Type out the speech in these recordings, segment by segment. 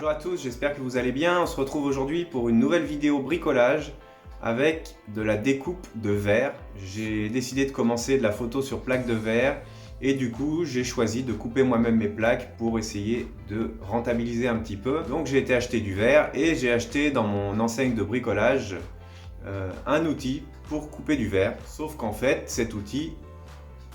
Bonjour à tous, j'espère que vous allez bien. On se retrouve aujourd'hui pour une nouvelle vidéo bricolage avec de la découpe de verre. J'ai décidé de commencer de la photo sur plaque de verre et du coup j'ai choisi de couper moi-même mes plaques pour essayer de rentabiliser un petit peu. Donc j'ai été acheter du verre et j'ai acheté dans mon enseigne de bricolage un outil pour couper du verre. Sauf qu'en fait cet outil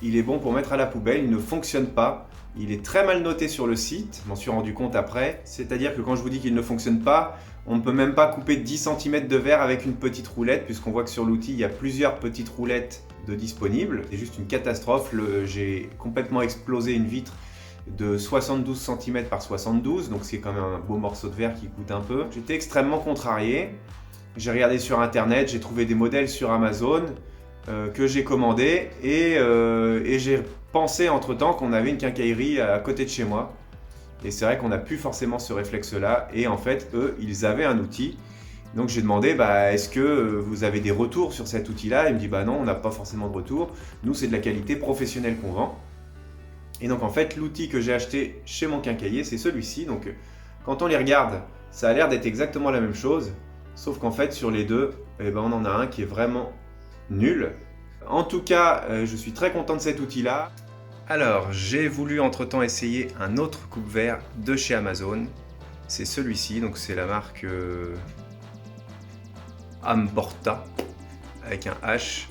il est bon pour mettre à la poubelle, il ne fonctionne pas. Il est très mal noté sur le site, je m'en suis rendu compte après. C'est-à-dire que quand je vous dis qu'il ne fonctionne pas, on ne peut même pas couper 10 cm de verre avec une petite roulette, puisqu'on voit que sur l'outil, il y a plusieurs petites roulettes de disponibles. C'est juste une catastrophe. J'ai complètement explosé une vitre de 72 cm par 72, donc c'est quand même un beau morceau de verre qui coûte un peu. J'étais extrêmement contrarié. J'ai regardé sur internet, j'ai trouvé des modèles sur Amazon que j'ai commandé et j'ai pensé entre temps qu'on avait une quincaillerie à côté de chez moi. Et c'est vrai qu'on n'a plus forcément ce réflexe-là. Et en fait, eux, ils avaient un outil. Donc j'ai demandé, est-ce que vous avez des retours sur cet outil-là? Il me dit, non, on n'a pas forcément de retour. Nous, c'est de la qualité professionnelle qu'on vend. Et donc en fait, l'outil que j'ai acheté chez mon quincailler, c'est celui-ci. Donc quand on les regarde, ça a l'air d'être exactement la même chose. Sauf qu'en fait, sur les deux, on en a un qui est vraiment nul. En tout cas, je suis très content de cet outil-là. Alors, j'ai voulu entre-temps essayer un autre coupe-verre de chez Amazon. C'est celui-ci, donc c'est la marque Amporta avec un H.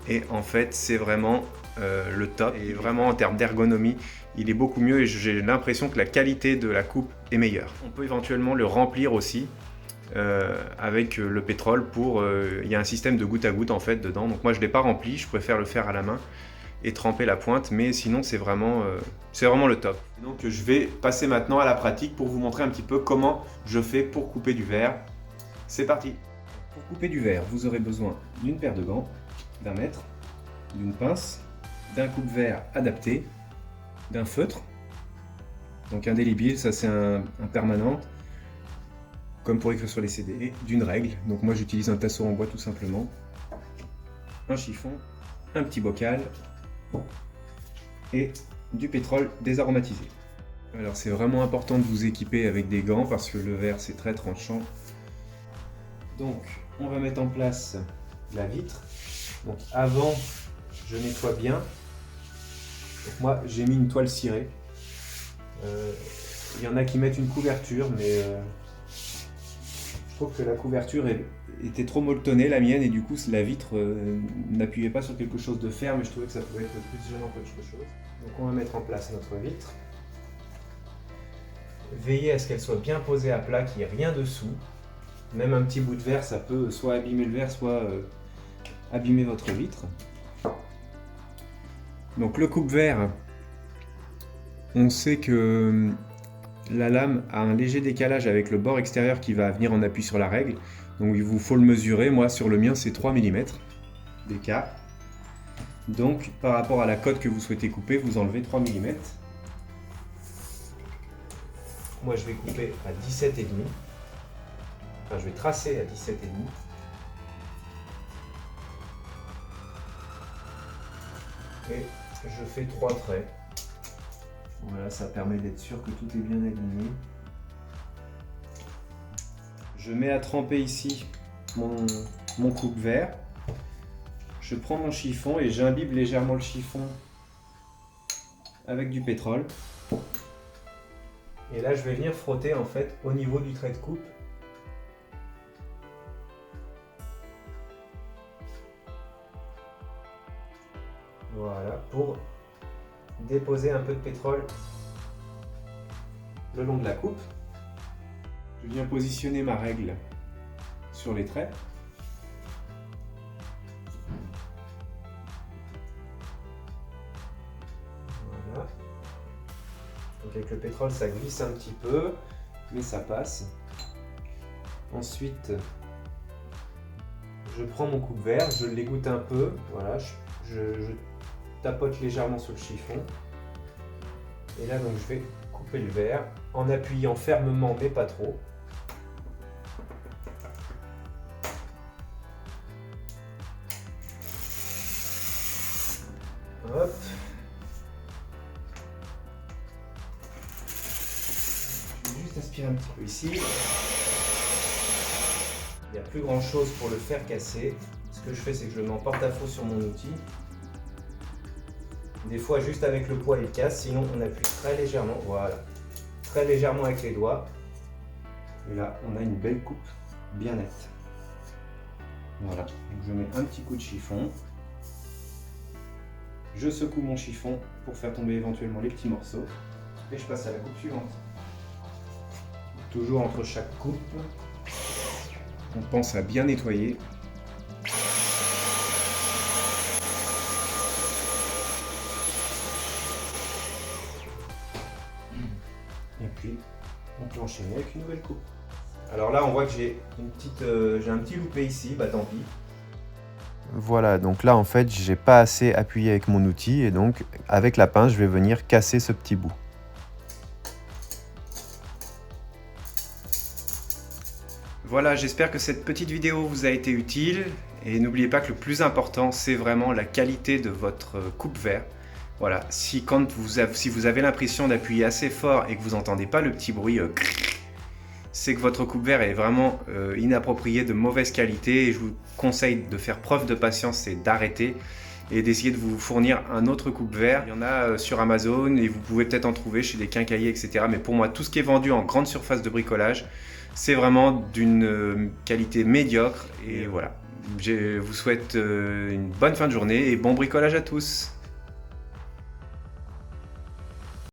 Et en fait, c'est vraiment le top. Et vraiment, en termes d'ergonomie, il est beaucoup mieux et j'ai l'impression que la qualité de la coupe est meilleure. On peut éventuellement le remplir aussi avec le pétrole il y a un système de goutte à goutte en fait dedans. Donc moi, je ne l'ai pas rempli, je préfère le faire à la main et tremper la pointe, mais sinon c'est vraiment le top. Donc je vais passer maintenant à la pratique pour vous montrer un petit peu comment je fais pour couper du verre. C'est parti. Pour couper du verre, vous aurez besoin d'une paire de gants, d'un mètre, d'une pince, d'un coupe-verre adapté, d'un feutre, donc indélébile, ça c'est un permanent, comme pour écrire sur les CD, et d'une règle, donc moi j'utilise un tasseau en bois tout simplement, un chiffon, un petit bocal, et du pétrole désaromatisé. Alors c'est vraiment important de vous équiper avec des gants parce que le verre c'est très tranchant. Donc on va mettre en place la vitre. Donc avant je nettoie bien. Donc moi j'ai mis une toile cirée. Il y en a qui mettent une couverture mais je trouve que la couverture était trop molletonnée, la mienne, et du coup la vitre n'appuyait pas sur quelque chose de ferme et je trouvais que ça pouvait être plus gênant qu'autre chose. Donc on va mettre en place notre vitre. Veillez à ce qu'elle soit bien posée à plat, qu'il n'y ait rien dessous. Même un petit bout de verre, ça peut soit abîmer le verre, soit abîmer votre vitre. Donc le coupe-verre, on sait que la lame a un léger décalage avec le bord extérieur qui va venir en appui sur la règle. Donc il vous faut le mesurer. Moi sur le mien c'est 3 mm d'écart. Donc par rapport à la cote que vous souhaitez couper, vous enlevez 3 mm. Moi je vais couper à 17,5. Enfin je vais tracer à 17,5. Et je fais 3 traits. Voilà, ça permet d'être sûr que tout est bien aligné. Je mets à tremper ici mon coupe-verre. Je prends mon chiffon et j'imbibe légèrement le chiffon avec du pétrole. Et là, je vais venir frotter en fait au niveau du trait de coupe. Voilà, pour déposer un peu de pétrole le long de la coupe. Je viens positionner ma règle sur les traits. Voilà. Donc avec le pétrole, ça glisse un petit peu, mais ça passe. Ensuite, je prends mon coupe-verre, je l'égoutte un peu. Voilà, je tapote légèrement sur le chiffon. Et là, donc, je vais couper le verre en appuyant fermement, mais pas trop. Hop. Je vais juste respire un petit peu ici. Il n'y a plus grand chose pour le faire casser. Ce que je fais, c'est que je le mets en porte-à-faux sur mon outil. Des fois, juste avec le poids, il casse. Sinon, on appuie très légèrement. Voilà. Très légèrement avec les doigts. Et là, on a une belle coupe bien nette. Voilà. Donc, je mets un petit coup de chiffon. Je secoue mon chiffon pour faire tomber éventuellement les petits morceaux. Et je passe à la coupe suivante. Toujours entre chaque coupe, on pense à bien nettoyer. Et puis, on peut enchaîner avec une nouvelle coupe. Alors là, on voit que j'ai un petit loupé ici, bah tant pis. Voilà, donc là en fait j'ai pas assez appuyé avec mon outil et donc avec la pince je vais venir casser ce petit bout. Voilà, j'espère que cette petite vidéo vous a été utile et n'oubliez pas que le plus important c'est vraiment la qualité de votre coupe-verre. Voilà, si vous avez l'impression d'appuyer assez fort et que vous n'entendez pas le petit bruit c'est que votre coupe-verre est vraiment inapproprié, de mauvaise qualité, et je vous conseille de faire preuve de patience et d'arrêter et d'essayer de vous fournir un autre coupe-verre. Il y en a sur Amazon et vous pouvez peut-être en trouver chez des quincailliers, etc. Mais pour moi, tout ce qui est vendu en grande surface de bricolage, c'est vraiment d'une qualité médiocre. Et voilà, je vous souhaite une bonne fin de journée et bon bricolage à tous.